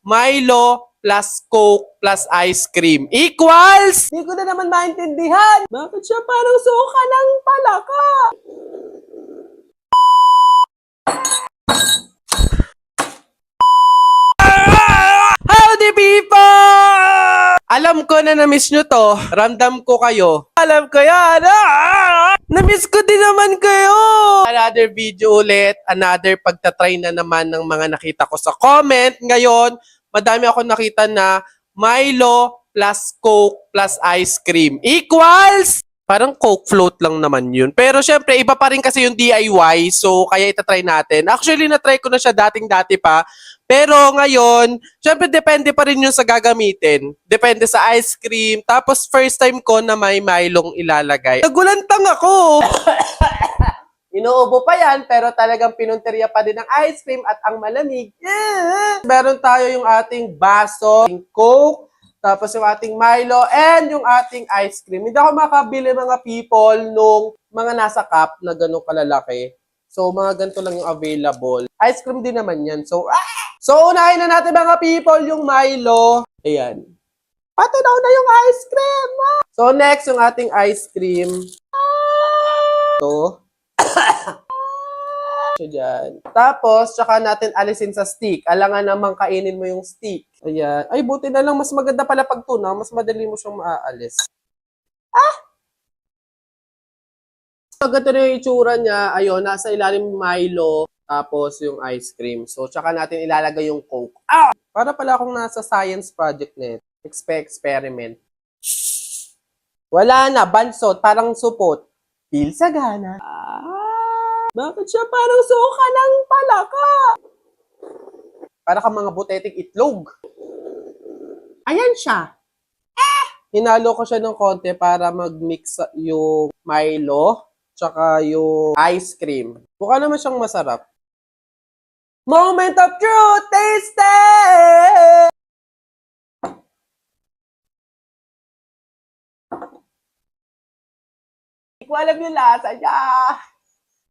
Milo plus Coke plus ice cream equals... Hindi ko na naman maintindihan. Bakit siya parang suka ng palaka? Howdy people! Alam ko na na-miss nyo to. Ramdam ko kayo. Alam ko yan. Na-miss ko din naman kayo. Another video ulit. Another pagtatry na naman ng mga nakita ko sa comment. Ngayon, madami ako nakita na Milo plus Coke plus ice cream equals... Parang Coke float lang naman yun. Pero syempre, iba pa rin kasi yung DIY. So, kaya itatry natin. Actually, natry ko na siya dating-dati pa. Pero ngayon, syempre, depende pa rin yun sa gagamitin. Depende sa ice cream. Tapos, first time ko na may Milong ilalagay. Nagulantang ako! Inuubo pa yan, pero talagang pinunteriya pa din ng ice cream at ang malamig. Meron tayo yung ating baso, yung Coke, tapos yung ating Milo, and yung ating ice cream. Hindi ako makabili mga people nung mga nasa cup na gano'ng kalalaki. So, mga ganito lang yung available. Ice cream din naman yan. So, unahin na natin mga people yung Milo. Ayan. Patunaw na yung ice cream! So, next yung ating ice cream. So, so dyan. Tapos, tsaka natin alisin sa stick. Alangan namang kainin mo yung stick. Ayan. Ay, buti na lang. Mas maganda pala pag tunaw. Mas madali mo siyang maaalis. So, ganito na yung itsura niya. Ayun, nasa ilalim yung Milo. Tapos, yung ice cream. So, tsaka natin ilalagay yung Coke. Para pala akong nasa science project net. Experiment. Wala na. Bansot. Parang supot. Feel sagana. Bakit siya parang suka ng palaka? Para kang mga buteting itlog. Ayan siya. Hinalo ko siya ng konti para mag-mix yung Milo tsaka yung ice cream. Mukha naman siyang masarap. Moment of truth! Taste it! Hindi ko alam yung lasa niya.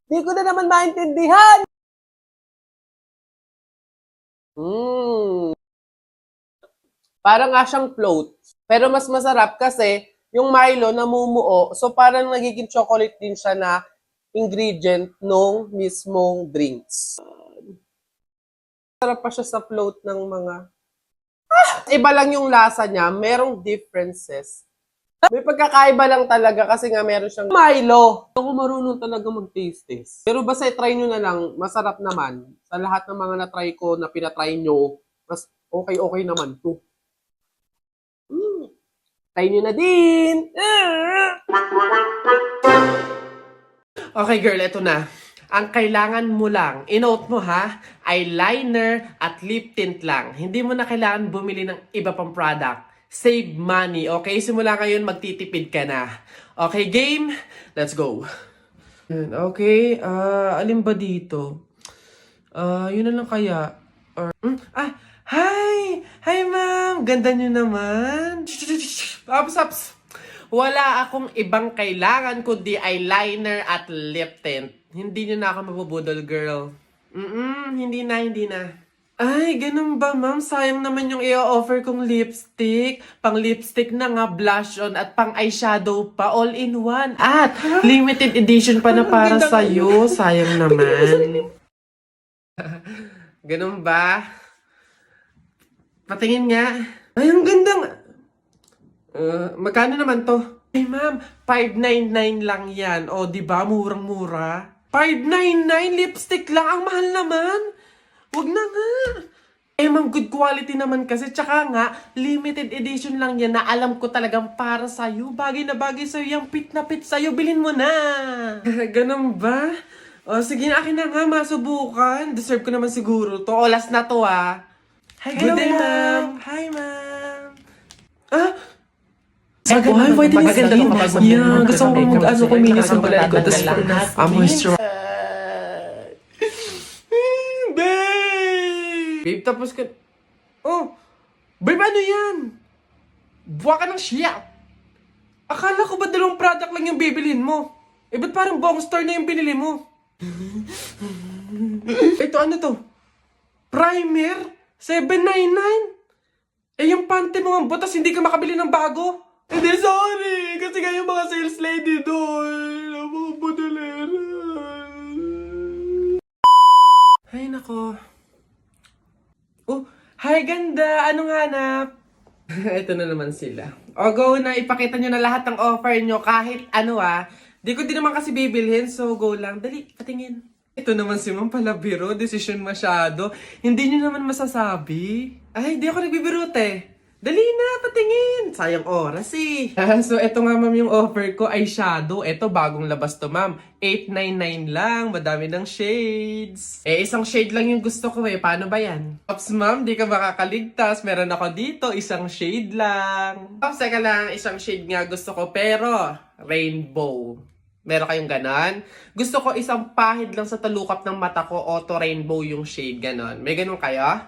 Di ko na naman maintindihan. Parang nga siyang float. Pero mas masarap kasi yung Milo namumuo. So parang nagiging chocolate din siya na ingredient nung mismong drinks. Masarap pa siya sa float ng mga... Iba lang yung lasa niya. Merong differences. May pagkakaiba lang talaga kasi nga meron siyang Milo. Ako marunong talaga mag-taste test. Pero basta try nyo na lang, masarap naman. Sa lahat ng mga na-try ko, na pinatry nyo, mas okay naman to. Try nyo na din! Okay girl, eto na. Ang kailangan mo lang, inote mo ha, eyeliner at lip tint lang. Hindi mo na kailangan bumili ng iba pang product. Save money, okay? Simula ngayon, magtitipid ka na. Okay, game? Let's go. Okay, alin ba dito? Yun na lang kaya. Hi! Hi, ma'am! Ganda nyo naman. Ups. Wala akong ibang kailangan kundi eyeliner at lip tint. Hindi nyo na ako mabubudol, girl. Hindi na. Ay, ganun ba, ma'am? Sayang naman yung i-offer kong lipstick. Pang lipstick na nga, blush on, at pang eyeshadow pa, all in one. At limited edition pa na para sa'yo. Sayang naman. Ganun ba? Patingin nga. Ay, ang ganda nga. Magkano naman to? Ay, ma'am, 599 lang yan. O, diba? Murang-mura. 599 lipstick lang. Ang mahal naman. Wag na nga. Ma'am, good quality naman kasi. Tsaka nga, limited edition lang yan na alam ko talagang para sa'yo. Bagay na bagay sa'yo. Yung pit na pit sa'yo. Bilhin mo na. Ganun ba? O, sige na, akin na nga. Masubukan. Deserve ko naman siguro to. O, last na to Hi, good day, ma'am. Hi, ma'am. Ay, pwede niya skin. Yeah, gusto ko kuminis ng balat ko. Tapos, moisturize. Babe, tapos ka... Oh! Babe, ano yan? Buwa ka ng shit! Akala ko ba dalawang product lang yung bibilhin mo? Ba't parang buong store na yung binili mo? Ito, ano to? Primer? 799? Eh, yung panty mo ang butas, hindi ka makabili ng bago? Hindi, sorry. Kasi nga yung mga sales lady doon. Ang mga budalera. Ay, nako. Oh, hi, ganda. Anong hanap? Ito na naman sila. O, go na. Ipakita nyo na lahat ng offer nyo. Kahit ano Di ko din naman kasi bibilhin. So, go lang. Dali, patingin. Ito naman si Ma'am Palabiro. Decision masyado. Hindi nyo naman masasabi. Ay, di ako nagbibiro, te. Dali na, patingin. Sayang oras eh. So, eto nga ma'am yung offer ko ay shadow. Eto, bagong labas to ma'am. 899 lang. Madami ng shades. Eh, isang shade lang yung gusto ko eh. Paano ba yan? Ops ma'am, di ka makakaligtas. Meron ako dito, isang shade lang. Ops, teka lang. Isang shade nga gusto ko. Pero, rainbow. Meron kayong ganon? Gusto ko isang pahid lang sa talukap ng mata ko. Auto rainbow yung shade, ganon. May ganon kayo?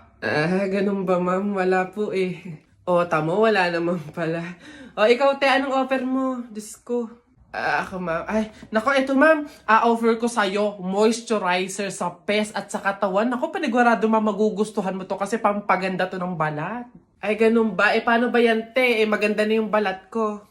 Ganon ba ma'am? Wala po eh. O, tamo, wala naman pala. O, ikaw, te, anong offer mo? Diyos ko. Ako, ma'am. Ay, nako, eto, ma'am. Offer ko sa'yo, moisturizer sa pes at sa katawan. Nako, panigurado, ma'am, magugustuhan mo to kasi pampaganda to ng balat. Ay, ganun ba? Eh, paano ba yan, te? Eh, maganda na yung balat ko.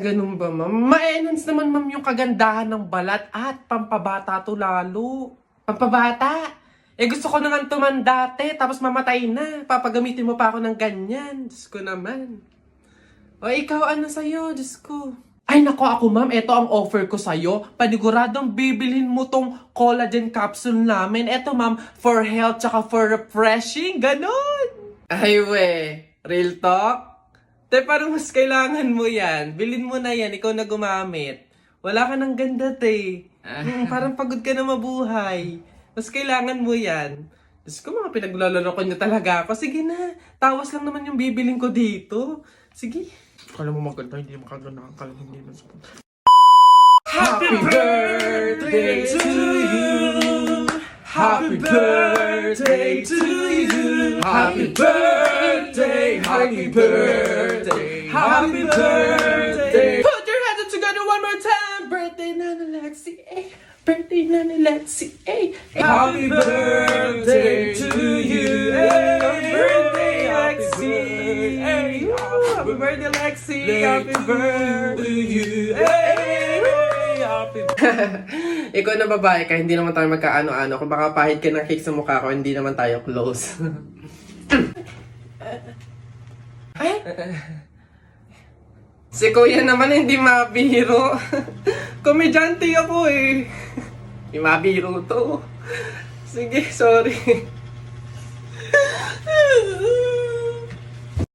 Ganun ba, ma'am? Ma-enhance naman, ma'am, yung kagandahan ng balat at pampabata to lalo. Pampabata? Eh, gusto ko naman tumanda, te, tapos mamatay na. Papagamitin mo pa ako ng ganyan. Diyos ko naman. O, ikaw, ano sa'yo? Diyos ko. Ay, nako ako, ma'am. Ito ang offer ko sa'yo. Paniguradong bibilhin mo tong collagen capsule namin. Ito, ma'am, for health tsaka for refreshing. Ganon. Ay, we. Real talk? Te, parang mas kailangan mo yan. Bilhin mo na yan. Ikaw na gumamit. Wala ka ng ganda, te. Parang pagod ka na mabuhay. Mas kailangan mo yan. Diyos ko, mga pinaglalaro ko niyo talaga ako. Sige na, tawas lang naman yung bibiling ko dito. Sige. Kala mo maganda, hindi makaganda. Kala mo hindi naman. Happy birthday to you. Happy birthday to you. Happy birthday, happy birthday, happy birthday. Put your hands together one more time. Birthday, Nana Lexi. Birthday na ni Lexi, Happy birthday to you, Happy birthday, Lexi, Happy birthday, Lexi, happy birthday to you, Happy Ikaw na babae ka, hindi naman tayo magkaano-ano. Kung baka pahid ka ng cake sa mukha ko, hindi naman tayo close. Ay! Si Kuya naman hindi mabiro. Komedyante ako eh. Hindi mabiro to. Sige, sorry.